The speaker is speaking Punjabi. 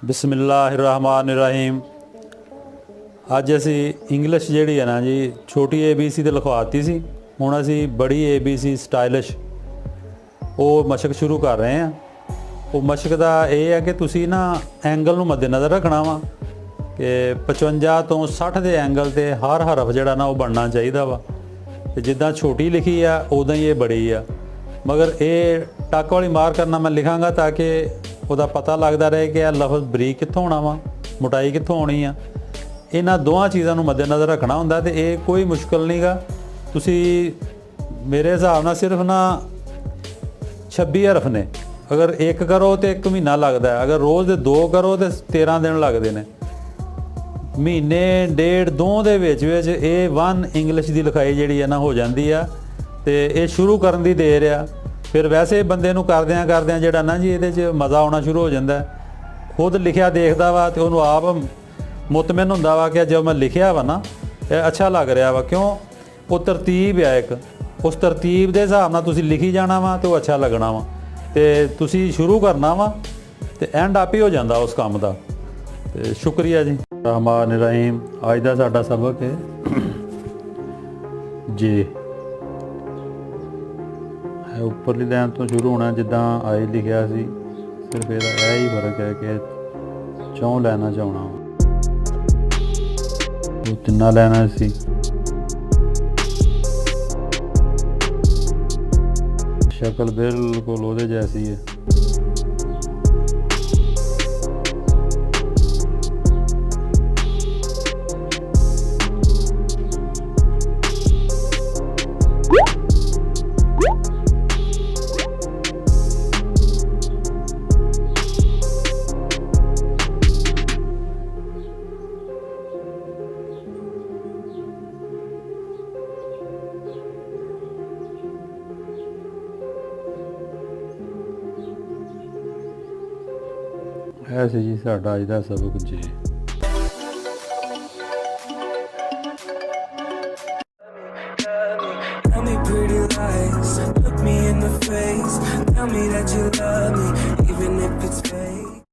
बिस्मिल्लाहिर्रहमानिर्रहीम। ਅੱਜ ਅਸੀਂ ਇੰਗਲਿਸ਼ ਜਿਹੜੀ ਹੈ ਨਾ ਜੀ ਛੋਟੀ ABC ਤੇ ਲਿਖਵਾਤੀ ਸੀ। ਹੁਣ ਅਸੀਂ ਬੜੀ ABC ਸਟਾਈਲਿਸ਼ ਉਹ ਮਸ਼ਕ ਸ਼ੁਰੂ ਕਰ ਰਹੇ ਹਾਂ। ਉਹ ਮਸ਼ਕ ਦਾ ਇਹ ਹੈ ਕਿ ਤੁਸੀਂ ਨਾ ਐਂਗਲ ਨੂੰ ਮੱਦੇਨਜ਼ਰ ਰੱਖਣਾ ਵਾ ਕਿ 55 ਤੋਂ 60 ਦੇ ਐਂਗਲ ਤੇ ਹਰ ਹਰਫ ਜਿਹੜਾ ਨਾ ਉਹ ਬਣਨਾ ਚਾਹੀਦਾ ਵਾ। ਤੇ ਜਿੱਦਾਂ ਛੋਟੀ ਲਿਖੀ ਆ ਉਦਾਂ ਹੀ ਇਹ ਬੜੀ ਆ, ਮਗਰ ਇਹ ਟੱਕ ਵਾਲੀ ਮਾਰ ਕਰਨਾ ਮੈਂ ਲਿਖਾਂਗਾ ਤਾਂ ਕਿ ਉਹਦਾ ਪਤਾ ਲੱਗਦਾ ਰਹੇ ਕਿ ਇਹ ਲਫ਼ਜ਼ ਬਰੀਕ ਕਿੱਥੋਂ ਹੋਣਾ ਵਾ, ਮੋਟਾਈ ਕਿੱਥੋਂ ਹੋਣੀ ਆ। ਇਹਨਾਂ ਦੋਵਾਂ ਚੀਜ਼ਾਂ ਨੂੰ ਮੱਦੇਨਜ਼ਰ ਰੱਖਣਾ ਹੁੰਦਾ ਤੇ ਇਹ ਕੋਈ ਮੁਸ਼ਕਲ ਨਹੀਂਗਾ। ਤੁਸੀਂ ਮੇਰੇ ਹਿਸਾਬ ਨਾਲ ਸਿਰਫ ਨਾ 26 ਹਰਫ ਨੇ, ਅਗਰ ਇੱਕ ਕਰੋ तो 1 ਮਹੀਨਾ लगता है, अगर रोज़ ਦੇ 2 ਕਰੋ तो 13 दिन लगते हैं। ਮਹੀਨੇ ਡੇਢ ਦੋ ਦੇ ਵਿੱਚ ਇਹ 1 ਇੰਗਲਿਸ਼ ਦੀ ਲਿਖਾਈ ਜਿਹੜੀ ਹੈ ਨਾ ਹੋ ਜਾਂਦੀ ਆ। ਤੇ ਇਹ ਸ਼ੁਰੂ ਕਰਨ ਦੀ ਦੇਰ ਆ। ਫਿਰ ਵੈਸੇ ਬੰਦੇ ਨੂੰ ਕਰਦਿਆਂ ਜਿਹੜਾ ਨਾ ਜੀ ਇਹਦੇ 'ਚ ਮਜ਼ਾ ਆਉਣਾ ਸ਼ੁਰੂ ਹੋ ਜਾਂਦਾ। ਖੁਦ ਲਿਖਿਆ ਦੇਖਦਾ ਵਾ ਤੇ ਉਹਨੂੰ ਆਪ ਮੁਤਮਿਨ ਹੁੰਦਾ ਵਾ ਕਿ ਜਦ ਮੈਂ ਲਿਖਿਆ ਵਾ ਨਾ ਇਹ ਅੱਛਾ ਲੱਗ ਰਿਹਾ ਵਾ। ਕਿਉਂ? ਉਹ ਤਰਤੀਬ ਆ ਇੱਕ, ਉਸ ਤਰਤੀਬ ਦੇ ਹਿਸਾਬ ਨਾਲ ਤੁਸੀਂ ਲਿਖੀ ਜਾਣਾ ਵਾ ਤੇ ਉਹ ਅੱਛਾ ਲੱਗਣਾ ਵਾ। ਤੇ ਤੁਸੀਂ ਸ਼ੁਰੂ ਕਰਨਾ ਵਾ ਤੇ ਐਂਡ ਆਪ ਹੀ ਹੋ ਜਾਂਦਾ ਉਸ ਕੰਮ ਦਾ। ਤੇ ਸ਼ੁਕਰੀਆ ਜੀ। ਰਹਿਮਾਨ ਰਹੀਮ। ਅੱਜ ਦਾ ਸਾਡਾ ਸਬਕ ਹੈ ਜੀ ਉੱਪਰਲੀ ਲਾਈਨ ਤੋਂ ਸ਼ੁਰੂ ਹੋਣਾ ਜਿੱਦਾਂ ਆਏ ਲਿਖਿਆ ਸੀ। ਸਿਰਫ ਇਹਦਾ ਇਹ ਹੀ ਫਰਕ ਹੈ ਕਿ ਚੌਂ ਲੈਣਾ ਚਾਹੁੰਦਾ ਉਹ ਤਿੰਨਾਂ ਲੈਣਾ ਸੀ। ਸ਼ਕਲ ਬਿਲਕੁਲ ਉਹਦੇ ਜੈਸੀ ਹੈ। ऐसे जी साडा अज दा सबक जी। Tell me pretty lies, look me in the face, tell me that you love me, even if it's fake.